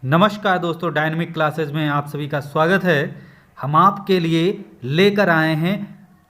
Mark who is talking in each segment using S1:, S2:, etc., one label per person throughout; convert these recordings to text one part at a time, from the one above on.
S1: नमस्कार दोस्तों, dynamic classes में आप सभी का स्वागत है। हम आपके लिए लेकर आए हैं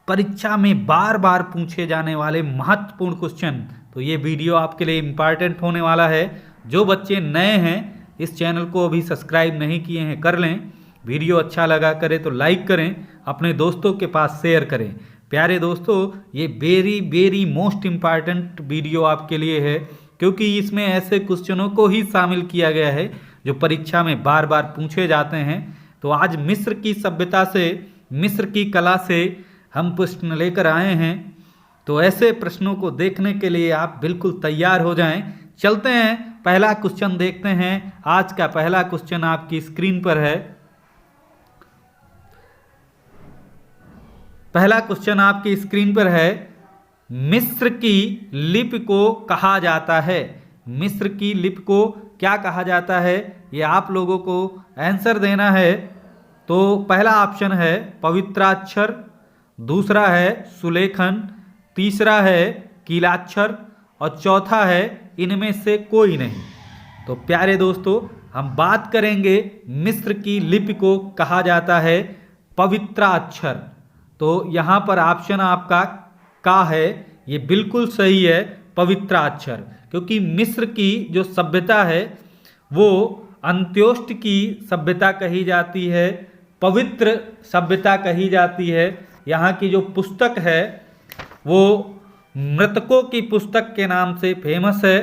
S1: परीक्षा में बार बार पूछे जाने वाले महत्वपूर्ण क्वेश्चन। तो ये वीडियो आपके लिए इम्पॉर्टेंट होने वाला है। जो बच्चे नए हैं, इस चैनल को अभी सब्सक्राइब नहीं किए हैं कर लें। वीडियो अच्छा लगा करे तो लाइक करें, अपने दोस्तों के पास शेयर करें। प्यारे दोस्तों, ये very very most important video आपके लिए है, क्योंकि इसमें ऐसे क्वेश्चनों को ही शामिल किया गया है जो परीक्षा में बार बार पूछे जाते हैं। तो आज मिस्र की सभ्यता से, मिस्र की कला से हम प्रश्न लेकर आए हैं। तो ऐसे प्रश्नों को देखने के लिए आप बिल्कुल तैयार हो जाएं। चलते हैं, पहला क्वेश्चन देखते हैं। आज का पहला क्वेश्चन आपकी स्क्रीन पर है। पहला क्वेश्चन आपकी स्क्रीन पर है, मिस्र की लिपि को कहा जाता है। मिस्र की लिपि को क्या कहा जाता है, ये आप लोगों को आंसर देना है। तो पहला ऑप्शन है पवित्राक्षर, दूसरा है सुलेखन, तीसरा है कीलाक्षर और चौथा है इनमें से कोई नहीं। तो प्यारे दोस्तों, हम बात करेंगे मिस्र की लिपि को कहा जाता है पवित्राक्षर। तो यहाँ पर ऑप्शन आपका का है, ये बिल्कुल सही है, पवित्राक्षर। क्योंकि मिस्र की जो सभ्यता है वो अंत्योष्ट की सभ्यता कही जाती है, पवित्र सभ्यता कही जाती है। यहाँ की जो पुस्तक है वो मृतकों की पुस्तक के नाम से फेमस है।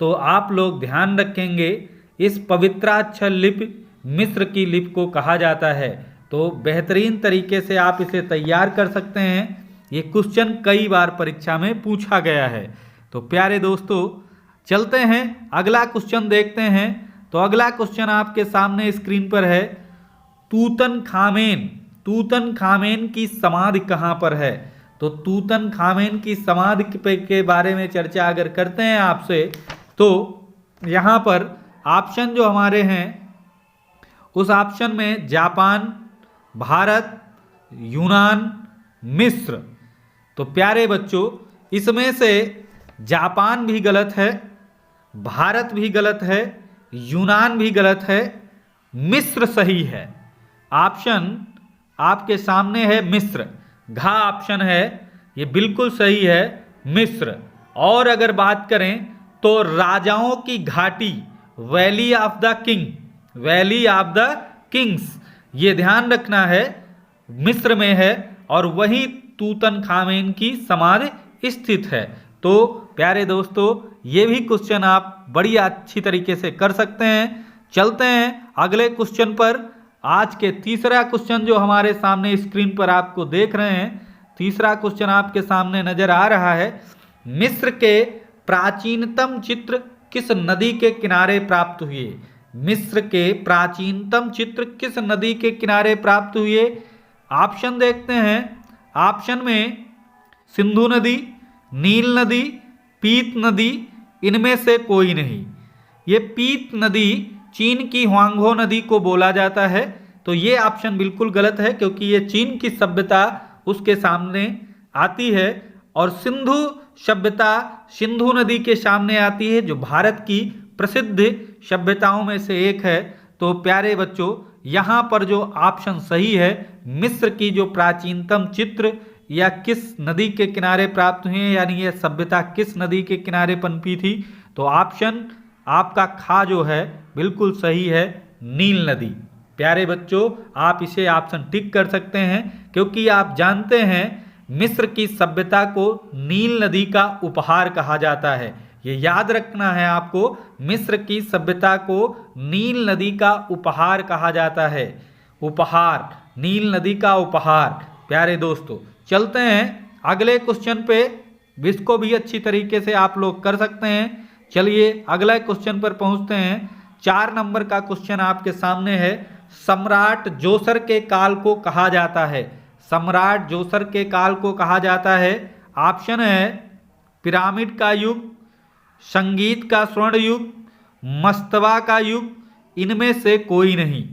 S1: तो आप लोग ध्यान रखेंगे, इस पवित्राक्षर लिपि मिस्र की लिपि को कहा जाता है। तो बेहतरीन तरीके से आप इसे तैयार कर सकते हैं। ये क्वेश्चन कई बार परीक्षा में पूछा गया है। तो प्यारे दोस्तों, चलते हैं अगला क्वेश्चन देखते हैं। तो अगला क्वेश्चन आपके सामने स्क्रीन पर है, तूतनखामेन। तूतनखामेन की समाधि कहाँ पर है? तो तूतनखामेन की समाधि के बारे में चर्चा अगर करते हैं आपसे, तो यहाँ पर ऑप्शन जो हमारे हैं, उस ऑप्शन में जापान, भारत, यूनान, मिस्र। तो प्यारे बच्चों, इसमें से जापान भी गलत है, भारत भी गलत है, यूनान भी गलत है, मिस्र सही है। ऑप्शन आपके सामने है मिस्र, घा ऑप्शन है, ये बिल्कुल सही है, मिस्र। और अगर बात करें तो राजाओं की घाटी, valley of the king, valley of the Kings, ये ध्यान रखना है, मिस्र में है और वहीं तूतनखामेन की समाधि स्थित है। तो प्यारे दोस्तों, ये भी क्वेश्चन आप बड़ी अच्छी तरीके से कर सकते हैं। चलते हैं अगले क्वेश्चन पर। आज के तीसरा क्वेश्चन जो हमारे सामने स्क्रीन पर आपको देख रहे हैं, तीसरा क्वेश्चन आपके सामने नजर आ रहा है, मिस्र के प्राचीनतम चित्र किस नदी के किनारे प्राप्त हुए? मिस्र के प्राचीनतम चित्र किस नदी के किनारे प्राप्त हुए? ऑप्शन देखते हैं। ऑप्शन में सिंधु नदी, नील नदी, पीत नदी, इनमें से कोई नहीं। ये पीत नदी चीन की हुआंगहो नदी को बोला जाता है। तो ये ऑप्शन बिल्कुल गलत है, क्योंकि ये चीन की सभ्यता उसके सामने आती है और सिंधु सभ्यता सिंधु नदी के सामने आती है, जो भारत की प्रसिद्ध सभ्यताओं में से एक है। तो प्यारे बच्चों, यहाँ पर जो ऑप्शन सही है, मिस्र की जो प्राचीनतम चित्र या किस नदी के किनारे प्राप्त हुए, यानी ये सभ्यता किस नदी के किनारे पनपी थी, तो ऑप्शन आपका खा जो है बिल्कुल सही है, नील नदी। प्यारे बच्चों, आप इसे ऑप्शन टिक कर सकते हैं, क्योंकि आप जानते हैं मिस्र की सभ्यता को नील नदी का उपहार कहा जाता है। ये याद रखना है आपको, मिस्र की सभ्यता को नील नदी का उपहार कहा जाता है। उपहार, नील नदी का उपहार। प्यारे दोस्तों, चलते हैं अगले क्वेश्चन पे, इसको भी अच्छी तरीके से आप लोग कर सकते हैं। चलिए अगले क्वेश्चन पर पहुंचते हैं। 4 नंबर का क्वेश्चन आपके सामने है, सम्राट जोसर के काल को कहा जाता है। सम्राट जोसर के काल को कहा जाता है। ऑप्शन है पिरामिड का युग, संगीत का स्वर्ण युग, मस्तबा का युग, इनमें से कोई नहीं।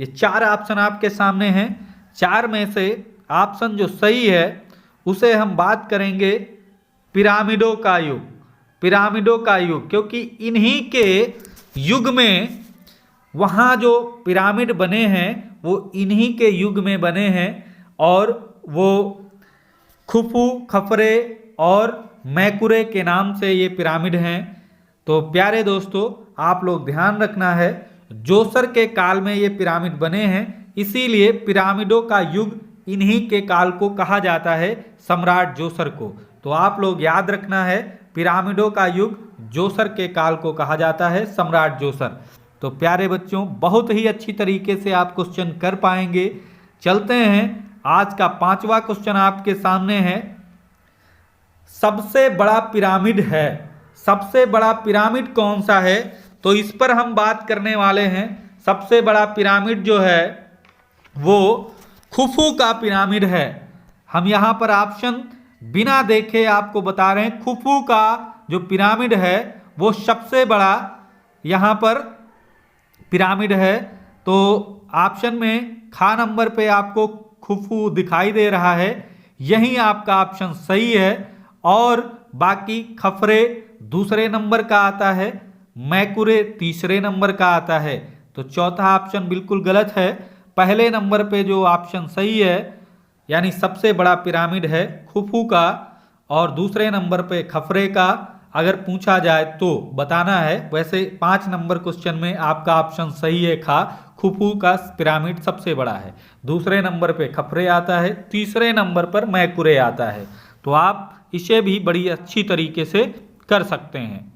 S1: ये 4 ऑप्शन आपके सामने हैं। 4 में से ऑप्शन जो सही है उसे हम बात करेंगे पिरामिडों का युग। पिरामिडों का युग, क्योंकि इन्हीं के युग में वहाँ जो पिरामिड बने हैं वो इन्हीं के युग में बने हैं और वो खुफू, खफरे और मैकुरे के नाम से ये पिरामिड हैं। तो प्यारे दोस्तों, आप लोग ध्यान रखना है, जोसर के काल में ये पिरामिड बने हैं, इसीलिए पिरामिडों का युग इन्हीं के काल को कहा जाता है, सम्राट जोसर को। तो आप लोग याद रखना है, पिरामिडों का युग जोसर के काल को कहा जाता है, सम्राट जोसर। तो प्यारे बच्चों, बहुत ही अच्छी तरीके से आप क्वेश्चन कर पाएंगे। चलते हैं, आज का 5वां क्वेश्चन आपके सामने है। सबसे बड़ा पिरामिड है, सबसे बड़ा पिरामिड कौन सा है? तो इस पर हम बात करने वाले हैं। सबसे बड़ा पिरामिड जो है वो खुफू का पिरामिड है। हम यहाँ पर ऑप्शन बिना देखे आपको बता रहे हैं, खुफू का जो पिरामिड है वो सबसे बड़ा यहाँ पर पिरामिड है। तो ऑप्शन में खा नंबर पे आपको खुफू दिखाई दे रहा है, यही आपका ऑप्शन सही है। और बाकी खफरे दूसरे नंबर का आता है, मैकुरे तीसरे नंबर का आता है। तो चौथा ऑप्शन बिल्कुल गलत है। पहले नंबर पे जो ऑप्शन सही है, यानी सबसे बड़ा पिरामिड है खुफू का, और दूसरे नंबर पे खफरे का। अगर पूछा जाए तो बताना है। वैसे 5 नंबर क्वेश्चन में आपका ऑप्शन सही है, खा, खुफू का पिरामिड सबसे बड़ा है। दूसरे नंबर पे खफरे आता है, तीसरे नंबर पर मैकुरे आता है। तो आप इसे भी बड़ी अच्छी तरीके से कर सकते हैं।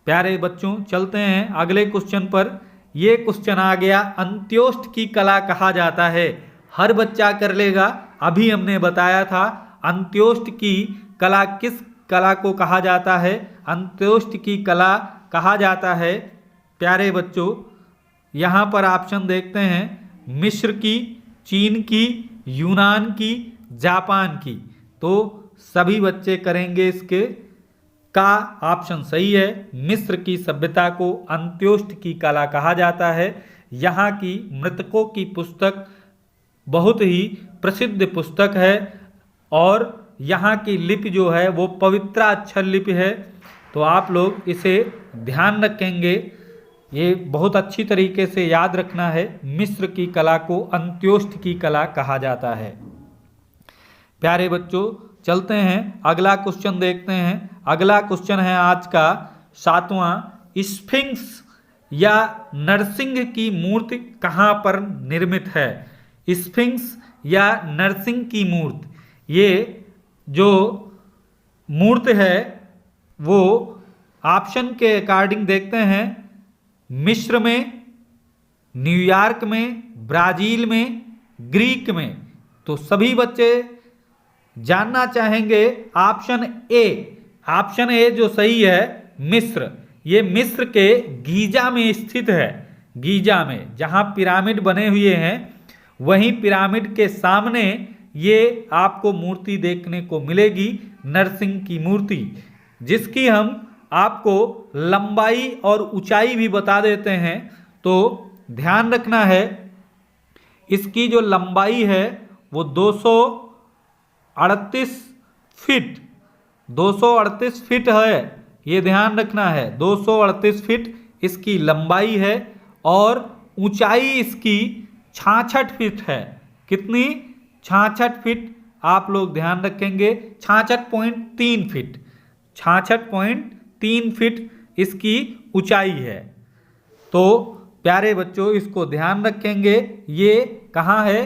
S1: प्यारे बच्चों, चलते हैं अगले क्वेश्चन पर। यह क्वेश्चन आ गया, अंत्योष्ट की कला कहा जाता है। हर बच्चा कर लेगा। अभी हमने बताया था अंत्योष्ट की कला किस कला को कहा जाता है। अंत्योष्ट की कला कहा जाता है, प्यारे बच्चों, यहाँ पर ऑप्शन देखते हैं, मिस्र की, चीन की, यूनान की, जापान की। तो सभी बच्चे करेंगे इसके का ऑप्शन सही है। मिस्र की सभ्यता को अंत्योष्ट की कला कहा जाता है। यहाँ की मृतकों की पुस्तक बहुत ही प्रसिद्ध पुस्तक है और यहाँ की लिपि जो है वो पवित्राक्षर लिपि है। तो आप लोग इसे ध्यान रखेंगे, ये बहुत अच्छी तरीके से याद रखना है। मिस्र की कला को अंत्योष्ट की कला कहा जाता है। प्यारे बच्चों, चलते हैं अगला क्वेश्चन देखते हैं। अगला क्वेश्चन है आज का 7वां, स्फिंक्स या नरसिंह की मूर्ति कहाँ पर निर्मित है? स्फिंक्स या नरसिंह की मूर्ति, ये जो मूर्ति है वो ऑप्शन के अकॉर्डिंग देखते हैं, मिस्र में, न्यूयॉर्क में, ब्राजील में, ग्रीक में। तो सभी बच्चे जानना चाहेंगे ऑप्शन ए। ऑप्शन ए जो सही है, मिस्र। ये मिस्र के गीजा में स्थित है। गीजा में जहां पिरामिड बने हुए हैं, वहीं पिरामिड के सामने ये आपको मूर्ति देखने को मिलेगी, नरसिंह की मूर्ति, जिसकी हम आपको लंबाई और ऊंचाई भी बता देते हैं। तो ध्यान रखना है, इसकी जो लंबाई है वो 238 फीट 238 फीट है। ये ध्यान रखना है, 238 फीट इसकी लंबाई है और ऊंचाई इसकी 66 फीट है। कितनी? 66 फीट। आप लोग ध्यान रखेंगे, 66.3 फीट। 66.3 फीट इसकी ऊंचाई है। तो प्यारे बच्चों, इसको ध्यान रखेंगे। ये कहाँ है?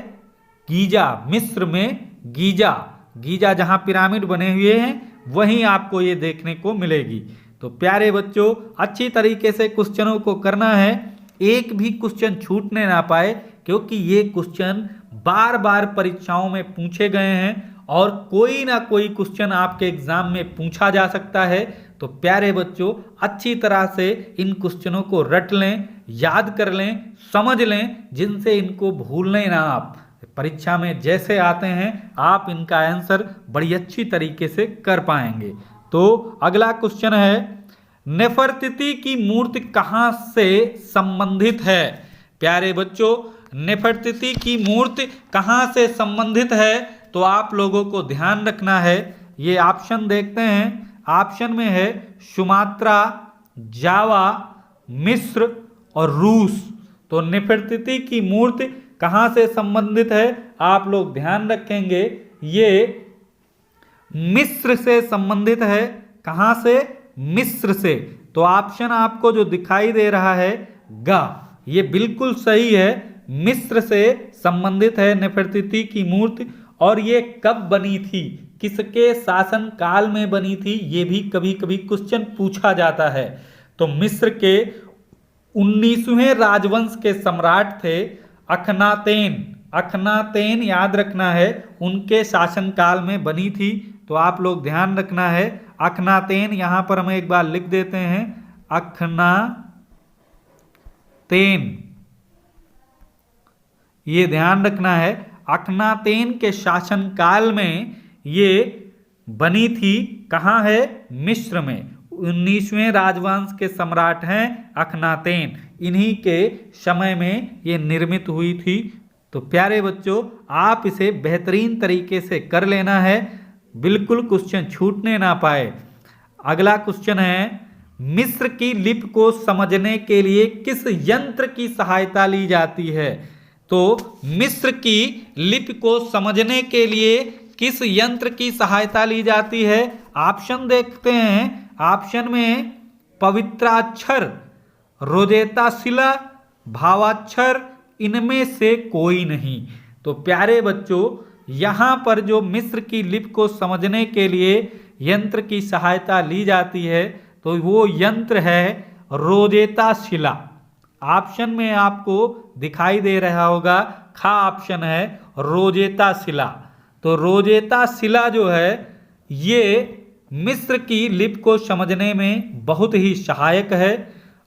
S1: गीजा, मिस्र में गीजा। गीजा जहां पिरामिड बने हुए हैं, वहीं आपको ये देखने को मिलेगी। तो प्यारे बच्चों, अच्छी तरीके से क्वेश्चनों को करना है, एक भी क्वेश्चन छूटने ना पाए, क्योंकि ये क्वेश्चन बार बार परीक्षाओं में पूछे गए हैं और कोई ना कोई क्वेश्चन आपके एग्जाम में पूछा जा सकता है। तो प्यारे बच्चों, अच्छी तरह से इन क्वेश्चनों को रट लें, याद कर लें, समझ लें, जिनसे इनको भूलें ना आप। परीक्षा में जैसे आते हैं आप इनका आंसर बड़ी अच्छी तरीके से कर पाएंगे। तो अगला क्वेश्चन है, नेफरतिति की मूर्ति कहाँ से संबंधित है? प्यारे बच्चों, नेफरतिति की मूर्ति कहाँ से संबंधित है? तो आप लोगों को ध्यान रखना है। ये ऑप्शन देखते हैं। ऑप्शन में है सुमात्रा, जावा, मिस्र और रूस। तो नेफरतिति की मूर्ति कहाँ से संबंधित है? आप लोग ध्यान रखेंगे, ये मिस्र से संबंधित है। कहाँ से? मिस्र से। तो ऑप्शन आपको जो दिखाई दे रहा है ग, ये बिल्कुल सही है, मिस्र से संबंधित है नेफरतिति की मूर्ति। और ये कब बनी थी, किसके शासन काल में बनी थी, ये भी कभी कभी क्वेश्चन पूछा जाता है। तो मिस्र के 19वें राजवंश के सम्राट थे अखनातेन। अखनातेन याद रखना है, उनके शासन काल में बनी थी। तो आप लोग ध्यान रखना है, अखनातेन यहां पर हम एक बार लिख देते हैं, अखनातेन, ये ध्यान रखना है, अखनातेन के शासन काल में ये बनी थी। कहाँ है? मिस्र में। 19वें राजवंश के सम्राट हैं अखनातेन, इन्हीं के समय में ये निर्मित हुई थी। तो प्यारे बच्चों, आप इसे बेहतरीन तरीके से कर लेना है, बिल्कुल क्वेश्चन छूटने ना पाए। अगला क्वेश्चन है, मिस्र की लिपि को समझने के लिए किस यंत्र की सहायता ली जाती है? तो मिस्र की लिपि को समझने के लिए किस यंत्र की सहायता ली जाती है? ऑप्शन देखते हैं। ऑप्शन में पवित्राक्षर, रोजेता शिला, भावाक्षर, इनमें से कोई नहीं। तो प्यारे बच्चों, यहाँ पर जो मिस्र की लिपि को समझने के लिए यंत्र की सहायता ली जाती है, तो वो यंत्र है रोजेता शिला। ऑप्शन में आपको दिखाई दे रहा होगा, खा ऑप्शन है रोजेता शिला। तो रोजेता शिला जो है, ये मिस्र की लिपि को समझने में बहुत ही सहायक है।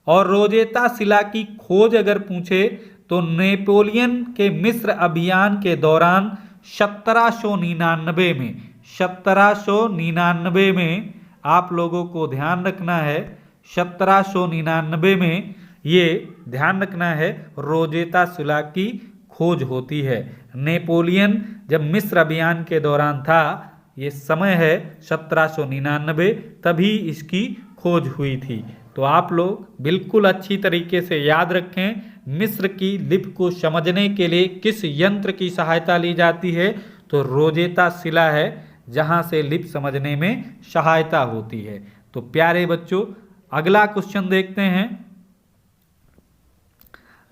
S1: और रोजेता शिला की खोज अगर पूछे तो नेपोलियन के मिस्र अभियान के दौरान 1799 में, 1799 में आप लोगों को ध्यान रखना है, 1799 में ये ध्यान रखना है, रोजेता शिला की खोज होती है। नेपोलियन जब मिस्र अभियान के दौरान था, ये समय है 1799, तभी इसकी खोज हुई थी। तो आप लोग बिल्कुल अच्छी तरीके से याद रखें, मिस्र की लिपि को समझने के लिए किस यंत्र की सहायता ली जाती है? तो रोजेता शिला है, जहां से लिपि समझने में सहायता होती है। तो प्यारे बच्चों, अगला क्वेश्चन देखते हैं।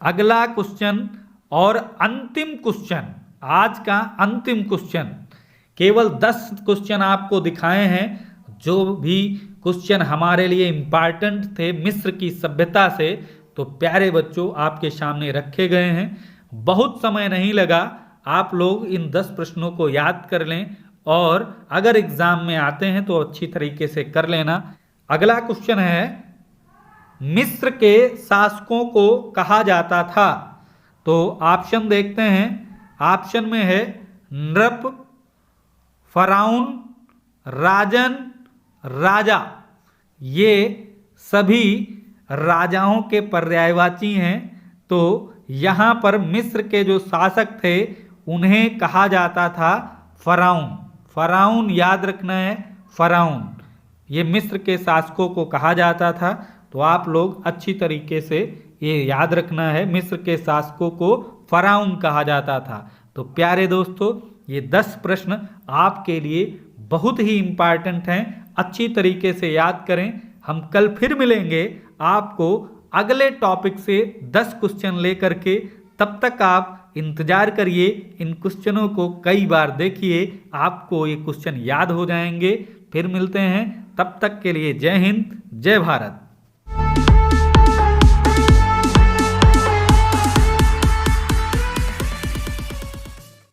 S1: अगला क्वेश्चन और अंतिम क्वेश्चन, आज का अंतिम क्वेश्चन, केवल 10 क्वेश्चन आपको दिखाए हैं, जो भी क्वेश्चन हमारे लिए इम्पॉर्टेंट थे मिस्र की सभ्यता से, तो प्यारे बच्चों आपके सामने रखे गए हैं। बहुत समय नहीं लगा, आप लोग इन 10 प्रश्नों को याद कर लें, और अगर एग्जाम में आते हैं तो अच्छी तरीके से कर लेना। अगला क्वेश्चन है, मिस्र के शासकों को कहा जाता था? तो ऑप्शन देखते हैं। ऑप्शन में है नृप, फराउन, राजन, राजा। ये सभी राजाओं के पर्यायवाची हैं। तो यहाँ पर मिस्र के जो शासक थे, उन्हें कहा जाता था फराउन। फराउन याद रखना है, फराउन, ये मिस्र के शासकों को कहा जाता था। तो आप लोग अच्छी तरीके से ये याद रखना है, मिस्र के शासकों को फराउन कहा जाता था। तो प्यारे दोस्तों, ये 10 प्रश्न आपके लिए बहुत ही इम्पॉर्टेंट हैं, अच्छी तरीके से याद करें। हम कल फिर मिलेंगे आपको अगले टॉपिक से 10 क्वेश्चन लेकर के। तब तक आप इंतजार करिए, इन क्वेश्चनों को कई बार देखिए, आपको ये क्वेश्चन याद हो जाएंगे। फिर मिलते हैं, तब तक के लिए जय हिंद, जय भारत।